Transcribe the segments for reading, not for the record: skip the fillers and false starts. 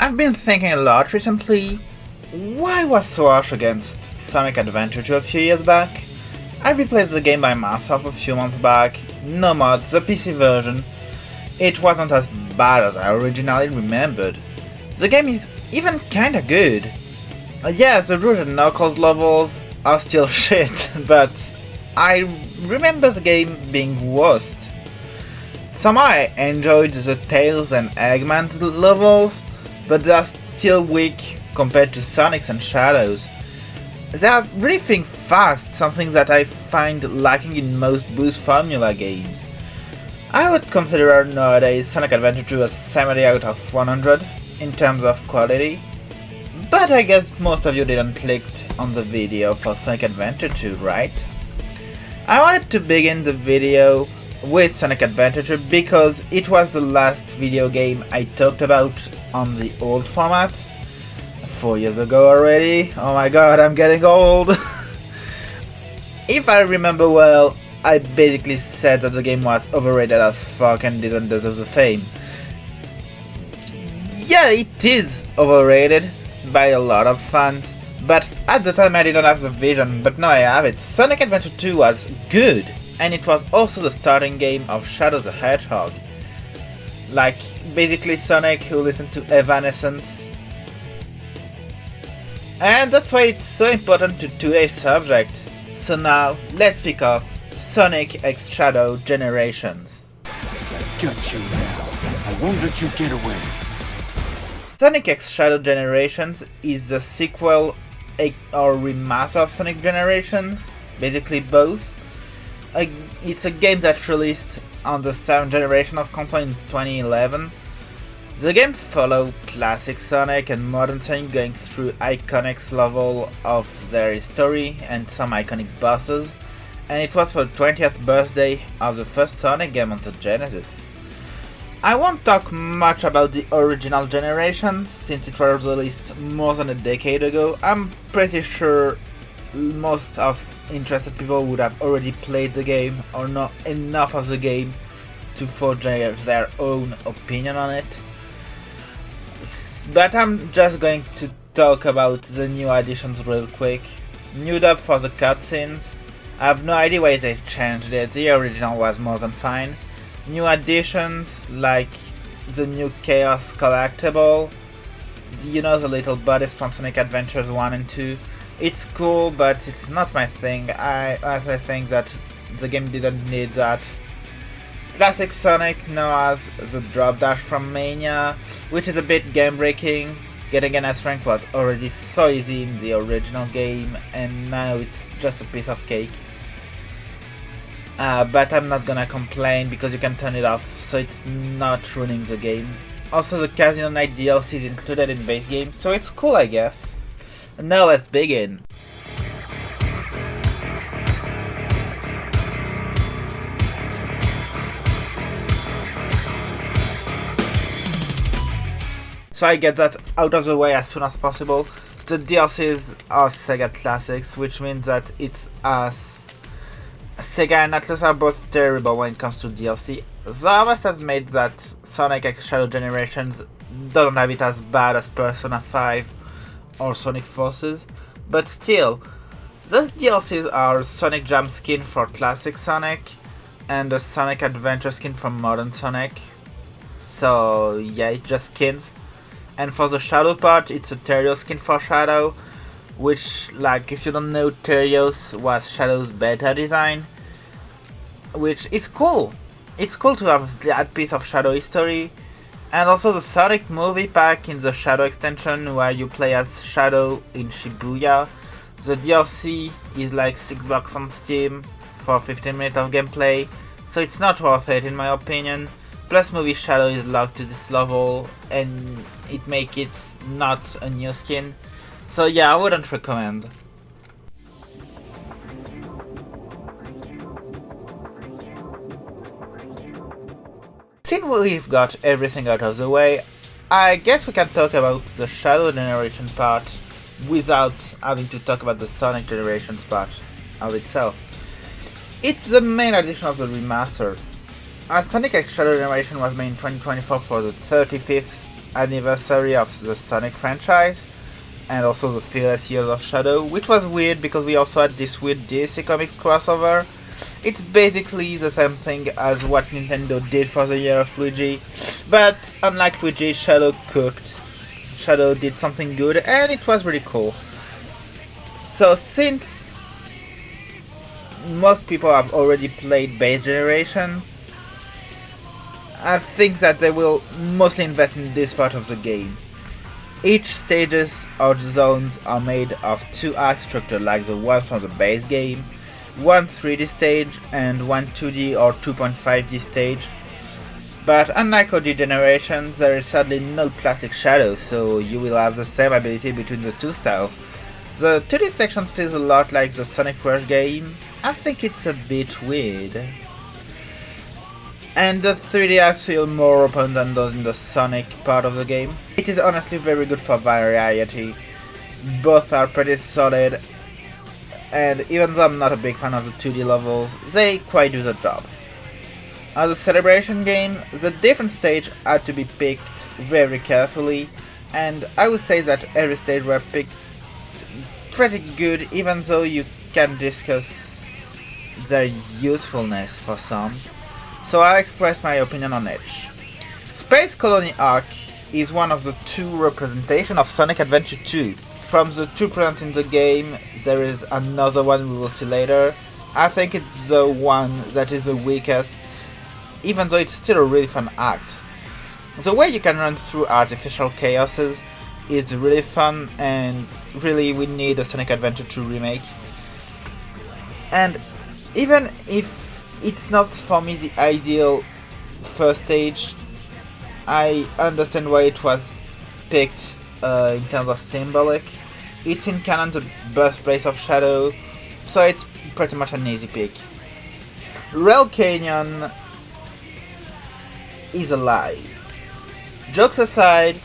I've been thinking a lot recently, why was so harsh against Sonic Adventure 2 a few years back? I replayed the game by myself a few months back, no mods, the PC version. It wasn't as bad as I originally remembered. The game is even kinda good. Yeah, the Rouge and Knuckles levels are still shit, but I remember the game being worst. Somehow I enjoyed the Tails and Eggman levels, but they are still weak compared to Sonic's and Shadow's. They are really feeling fast, something that I find lacking in most Boost Formula games. I would consider nowadays Sonic Adventure 2 a 70 out of 100 in terms of quality, but I guess most of you didn't click on the video for Sonic Adventure 2, right? I wanted to begin the video with Sonic Adventure 2 because it was the last video game I talked about on the old format. 4 years ago already. Oh my god, I'm getting old. If I remember well, I basically said that the game was overrated as fuck and didn't deserve the fame. Yeah, it is overrated by a lot of fans, but at the time I didn't have the vision, but now I have it. Sonic Adventure 2 was good, and it was also the starting game of Shadow the Hedgehog. Like, basically Sonic who listened to Evanescence. And that's why it's so important to today's subject. So now, let's pick off Sonic X Shadow Generations. I got you now. I won't let you get away. Sonic X Shadow Generations is the sequel or remaster of Sonic Generations, basically both. It's a game that released on the 7th generation of console in 2011. The game followed classic Sonic and modern Sonic going through iconic level of their history and some iconic bosses, and it was for the 20th birthday of the first Sonic game on the Genesis. I won't talk much about the original generation, since it was released more than a decade ago. I'm pretty sure most of interested people would have already played the game or know enough of the game to forge their own opinion on it. But I'm just going to talk about the new additions real quick. New dub for the cutscenes. I have no idea why they changed it, the original was more than fine. New additions like the new Chaos collectible. You know, the little buddies from Sonic Adventures 1 and 2. It's cool, but it's not my thing. I think that the game didn't need that. Classic Sonic now has the drop dash from Mania, which is a bit game breaking. Getting an S rank was already so easy in the original game, and now it's just a piece of cake. But I'm not gonna complain because you can turn it off, so it's not ruining the game. Also, the Casino Night DLC is included in base game, so it's cool, I guess. And now let's begin. So I get that out of the way as soon as possible. The DLCs are Sega Classics, which means that it's as Sega and Atlus are both terrible when it comes to DLC. Zavas has made that Sonic X Shadow Generations doesn't have it as bad as Persona 5 or Sonic Forces, but still, those DLCs are Sonic Jam skin for Classic Sonic and a Sonic Adventure skin from Modern Sonic. So yeah, it's just skins. And for the Shadow part, it's a Terios skin for Shadow, which, like, if you don't know, Terios was Shadow's beta design, which is cool. It's cool to have that piece of Shadow history, and also the Sonic movie pack in the Shadow extension where you play as Shadow in Shibuya. The DLC is like $6 on Steam for 15 minutes of gameplay, so it's not worth it in my opinion. Plus movie Shadow is locked to this level and it makes it not a new skin. So yeah, I wouldn't recommend. Since we've got everything out of the way, I guess we can talk about the Shadow Generation part without having to talk about the Sonic Generations part of itself. It's the main addition of the remaster. As Sonic X Shadow Generation was made in 2024 for the 35th anniversary of the Sonic franchise, and also the 30 years of Shadow, which was weird because we also had this weird DC Comics crossover. It's basically the same thing as what Nintendo did for the year of Luigi, but unlike Luigi, Shadow cooked. Shadow did something good, and it was really cool. So since most people have already played base generation, I think that they will mostly invest in this part of the game. Each stages or zones are made of 2 acts structured like the one from the base game, one 3D stage and one 2D or 2.5D stage. But unlike OG generations, there is sadly no classic Shadow, so you will have the same ability between the two styles. The 2D sections feels a lot like the Sonic Rush game. I think it's a bit weird. And the 3D acts feel more open than those in the Sonic part of the game. It is honestly very good for variety. Both are pretty solid, and even though I'm not a big fan of the 2D levels, they quite do the job. As a celebration game, the different stage had to be picked very carefully, and I would say that every stage were picked pretty good, even though you can discuss their usefulness for some. So I'll express my opinion on each. Space Colony Arc is one of the 2 representations of Sonic Adventure 2. From the 2 present in the game, there is another one we will see later. I think it's the one that is the weakest, even though it's still a really fun act. The way you can run through artificial chaoses is really fun, and really we need a Sonic Adventure 2 remake. And even if it's not for me the ideal first stage, I understand why it was picked in terms of symbolic. It's in canon the birthplace of Shadow, so it's pretty much an easy pick. Rail Canyon is a lie. Jokes aside,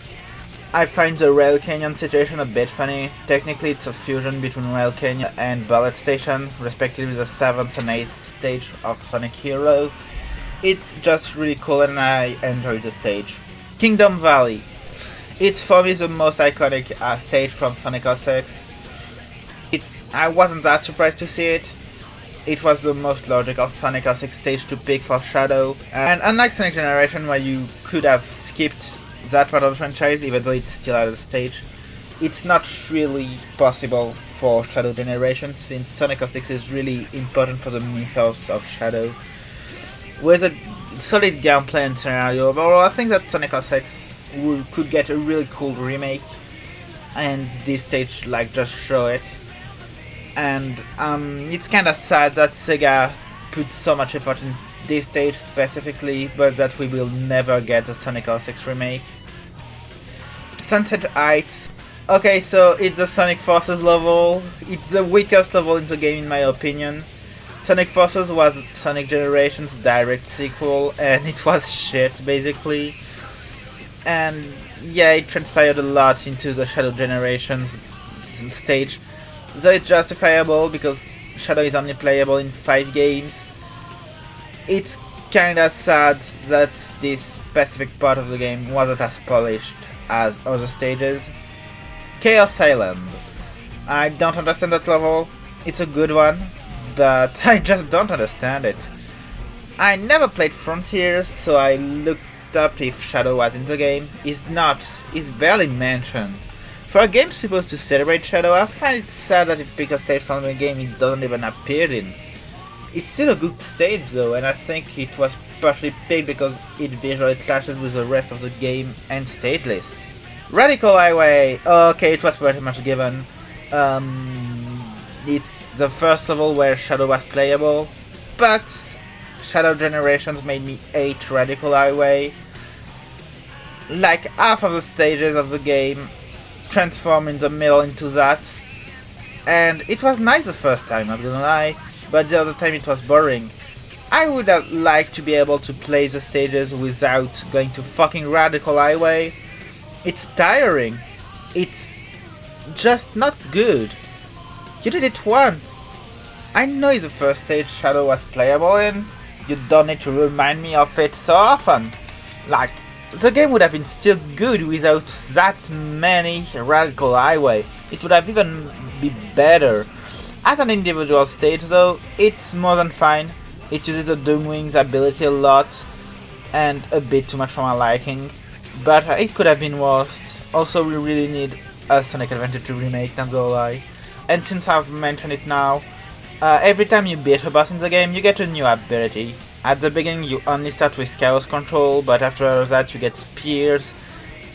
I find the Rail Canyon situation a bit funny. Technically it's a fusion between Rail Canyon and Bullet Station, respectively the 7th and 8th stage of Sonic Hero. It's just really cool and I enjoy the stage. Kingdom Valley. It's for me the most iconic stage from Sonic 06. I wasn't that surprised to see it. It was the most logical Sonic 06 stage to pick for Shadow, and unlike Sonic Generation where you could have skipped that part of the franchise even though it's still at the stage, it's not really possible for Shadow Generation since Sonic 06 is really important for the mythos of Shadow. With a solid gameplay and scenario overall, I think that Sonic 06 could get a really cool remake, and this stage just show it. And it's kinda sad that Sega put so much effort in this stage specifically, but that we will never get a Sonic 06 remake. Sunset Heights. Okay, so it's the Sonic Forces level. It's the weakest level in the game in my opinion. Sonic Forces was Sonic Generation's direct sequel, and it was shit basically. And yeah, it transpired a lot into the Shadow Generations stage. Though it's justifiable because Shadow is only playable in 5 games, it's kinda sad that this specific part of the game wasn't as polished as other stages. Chaos Island. I don't understand that level. It's a good one, but I just don't understand it. I never played Frontiers, so I looked up if Shadow was in the game. He's not. He's barely mentioned. For a game supposed to celebrate Shadow, I find it sad that it picked a stage from the game it doesn't even appear in. It's still a good stage though, and I think it was partially picked because it visually clashes with the rest of the game and stage list. Radical Highway, okay, it was pretty much given. It's the first level where Shadow was playable, but Shadow Generations made me hate Radical Highway. Like half of the stages of the game transform in the middle into that, and it was nice the first time, not gonna lie, but the other time it was boring. I would have liked to be able to play the stages without going to fucking Radical Highway. It's tiring. It's just not good. You did it once. I know it's the first stage Shadow was playable in. You don't need to remind me of it so often. Like, the game would have been still good without that many radical highway. It would have even be better. As an individual stage though, it's more than fine. It uses the Doomwing's ability a lot, and a bit too much for my liking, but it could have been worse. Also, we really need a Sonic Adventure 2 remake, not gonna lie. And since I've mentioned it now, every time you beat a boss in the game, you get a new ability. At the beginning you only start with Chaos Control, but after that you get Spears,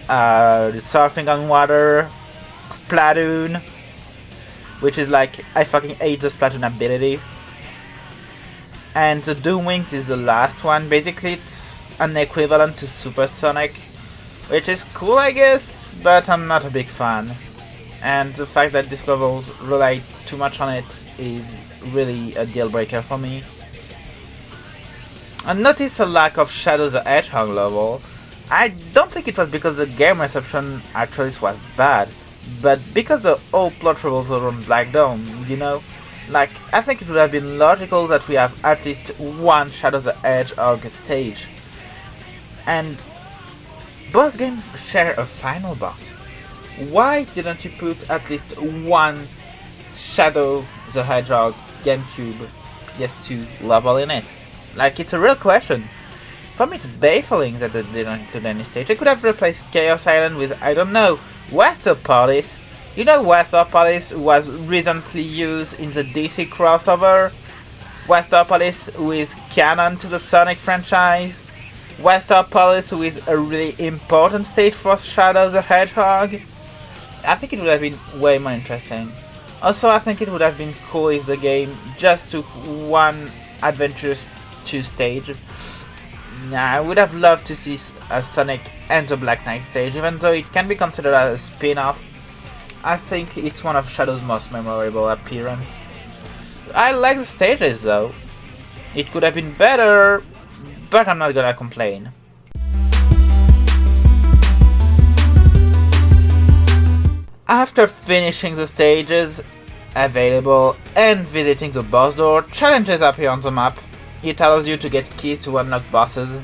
Surfing on Water, Splatoon, which is like, I fucking hate the Splatoon ability. And the Doomwings is the last one. Basically it's an equivalent to Super Sonic, which is cool I guess, but I'm not a big fan. And the fact that these levels rely too much on it is really a deal breaker for me. I noticed a lack of Shadow the Hedgehog level. I don't think it was because the game reception actually was bad, but because the whole plot revolves around Black Dome, you know? Like, I think it would have been logical that we have at least one Shadow the Hedgehog stage. And both games share a final boss. Why didn't you put at least one Shadow the Hedgehog GameCube PS2 level in it? Like, it's a real question. For me it's baffling that they didn't include any stage. They could have replaced Chaos Island with, I don't know, Westopolis. You know Westopolis was recently used in the DC crossover? Westopolis with canon to the Sonic franchise? Westopolis with a really important stage for Shadow the Hedgehog? I think it would have been way more interesting. Also, I think it would have been cool if the game just took one Adventures 2 stage. I would have loved to see a Sonic and the Black Knight stage, even though it can be considered as a spin-off. I think it's one of Shadow's most memorable appearances. I like the stages though. It could have been better, but I'm not gonna complain. After finishing the stages available and visiting the boss door, challenges appear on the map. It allows you to get keys to unlock bosses.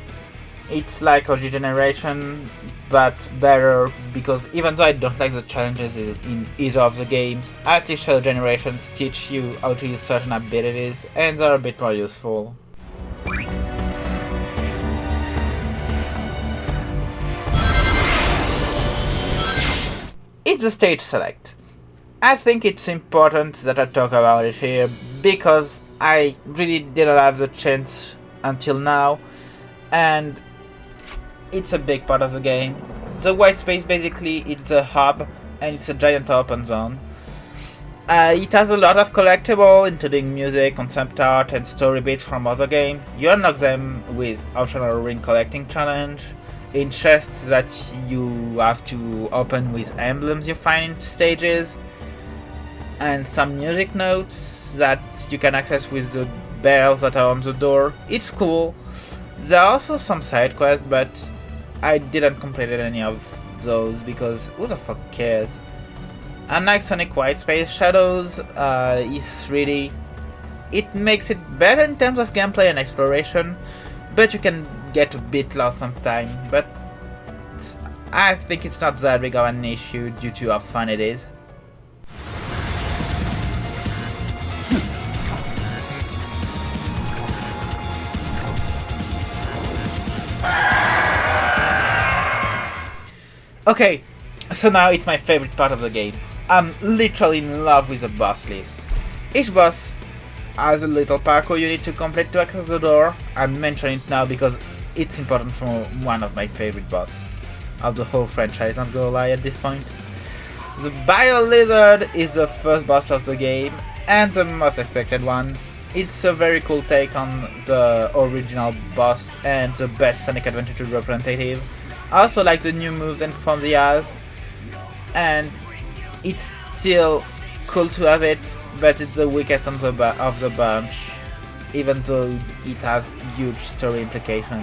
It's like OG Generation, but better, because even though I don't like the challenges in either of the games, at least Shadow Generations teach you how to use certain abilities, and they're a bit more useful. It's the stage select. I think it's important that I talk about it here, because I really didn't have the chance until now, and it's a big part of the game. The white space basically it's a hub, and it's a giant open zone. It has a lot of collectible, including music, concept art, and story bits from other games. You unlock them with optional ring collecting challenge, in chests that you have to open with emblems you find in stages, and some music notes that you can access with the bells that are on the door. It's cool. There are also some side quests, but I didn't complete any of those because who the fuck cares? Unlike Sonic White Space, Shadows is 3D. It makes it better in terms of gameplay and exploration, but you can get a bit lost sometimes. But I think it's not that big of an issue due to how fun it is. Okay, so now it's my favorite part of the game. I'm literally in love with the boss list. Each boss has a little parkour you need to complete to access the door. I'm mentioning it now because it's important for one of my favorite boss of the whole franchise, not gonna lie at this point. The Bio Lizard is the first boss of the game, and the most expected one. It's a very cool take on the original boss and the best Sonic Adventure 2 representative. I also like the new moves and forms he has, and it's still cool to have it, but it's the weakest of the bunch, even though it has huge story implications.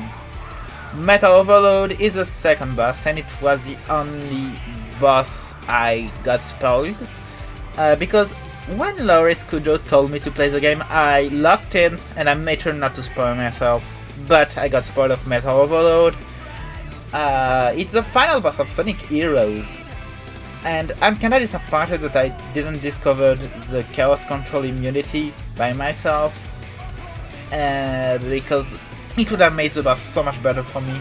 Metal Overload is the second boss, and it was the only boss I got spoiled, because when Loris Kujo told me to play the game, I locked in, and I made sure not to spoil myself, but I got spoiled of Metal Overload. It's the final boss of Sonic Heroes, and I'm kinda disappointed that I didn't discover the Chaos Control immunity by myself, because it would have made the boss so much better for me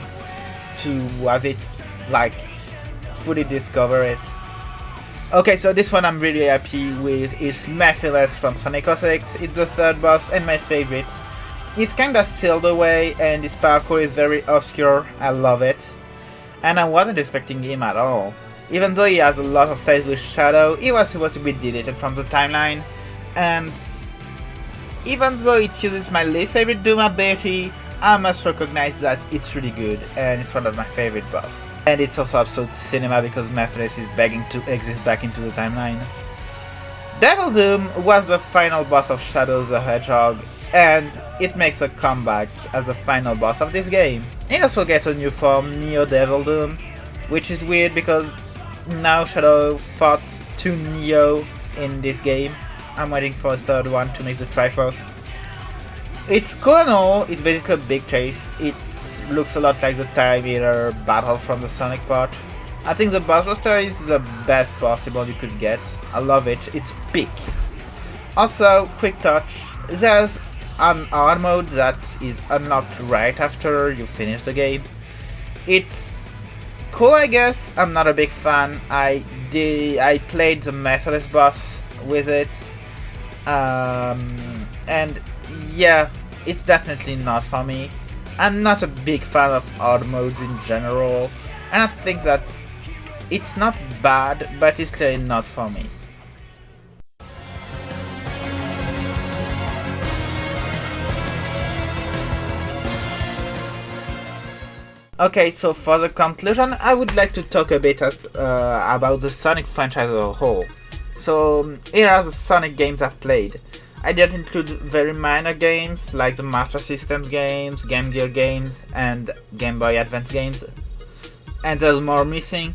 to have it, like, fully discover it. Okay, so this one I'm really happy with is Mephiles from Sonic 06. It's the third boss and my favorite. He's kinda sealed away and his parkour is very obscure, I love it. And I wasn't expecting him at all. Even though he has a lot of ties with Shadow, he was supposed to be deleted from the timeline. And even though it uses my least favorite Doom ability, I must recognize that it's really good and it's one of my favorite boss. And it's also absolute cinema because Mephiles is begging to exist back into the timeline. Devil Doom was the final boss of Shadow the Hedgehog, and it makes a comeback as the final boss of this game. It also gets a new form, Neo Devil Doom, which is weird because now Shadow fought 2 Neo in this game. I'm waiting for a third one to make the Triforce. It's cool and all, it's basically a big chase. It looks a lot like the Time Eater battle from the Sonic part. I think the boss roster is the best possible you could get. I love it, it's peak. Also, quick touch, there's an hard mode that is unlocked right after you finish the game. It's cool, I guess. I'm not a big fan. I played the Mephiles boss with it. And yeah, it's definitely not for me. I'm not a big fan of hard modes in general, and I think that it's not bad, but it's clearly not for me. Okay, so for the conclusion, I would like to talk a bit about the Sonic franchise as a whole. So here are the Sonic games I've played. I didn't include very minor games like the Master System games, Game Gear games, and Game Boy Advance games. And there's more missing,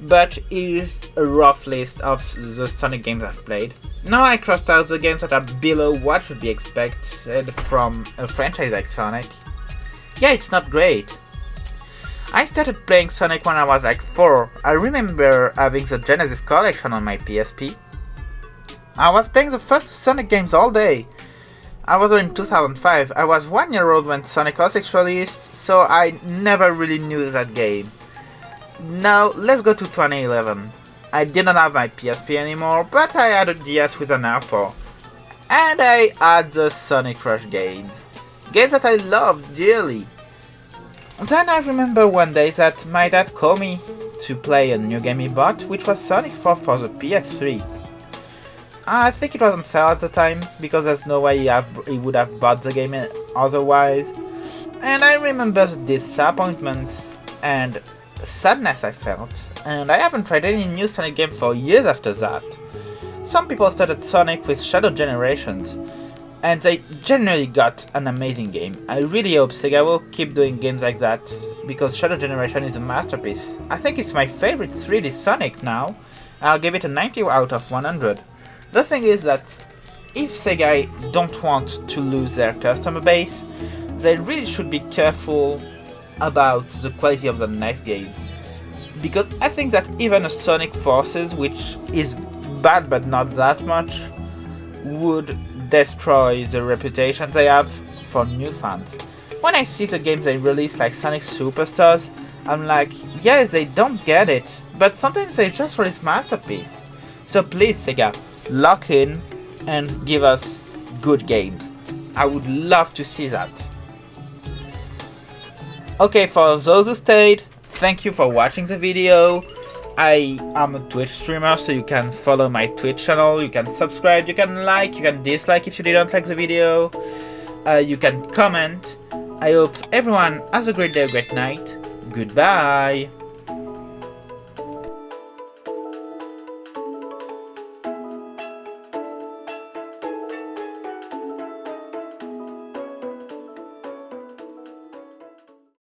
but here's a rough list of the Sonic games I've played. Now I crossed out the games that are below what should be expected from a franchise like Sonic. Yeah, it's not great. I started playing Sonic when I was like 4. I remember having the Genesis collection on my PSP. I was playing the first Sonic games all day. I was in 2005, I was 1 year old when Sonic 06 released, so I never really knew that game. Now let's go to 2011. I didn't have my PSP anymore, but I had a DS with an R4. And I had the Sonic Rush games. Games that I loved dearly. Then I remember one day that my dad called me to play a new game he bought, which was Sonic 4 for the PS3. I think it was on sale at the time, because there's no way he would have bought the game otherwise. And I remember the disappointment and sadness I felt, and I haven't tried any new Sonic game for years after that. Some people started Sonic with Shadow Generations, and they genuinely got an amazing game. I really hope Sega will keep doing games like that, because Shadow Generation is a masterpiece. I think it's my favorite 3D Sonic now. I'll give it a 90 out of 100. The thing is that if Sega don't want to lose their customer base, they really should be careful about the quality of the next game. Because I think that even a Sonic Forces, which is bad but not that much, would destroy the reputation they have for new fans. When I see the games they release like Sonic Superstars, I'm like, yeah, they don't get it, but sometimes they just release masterpiece. So please Sega, lock in and give us good games. I would love to see that. Okay, for those who stayed, thank you for watching the video. I am a Twitch streamer, so you can follow my Twitch channel, you can subscribe, you can like, you can dislike if you didn't like the video, you can comment. I hope everyone has a great day, a great night. Goodbye!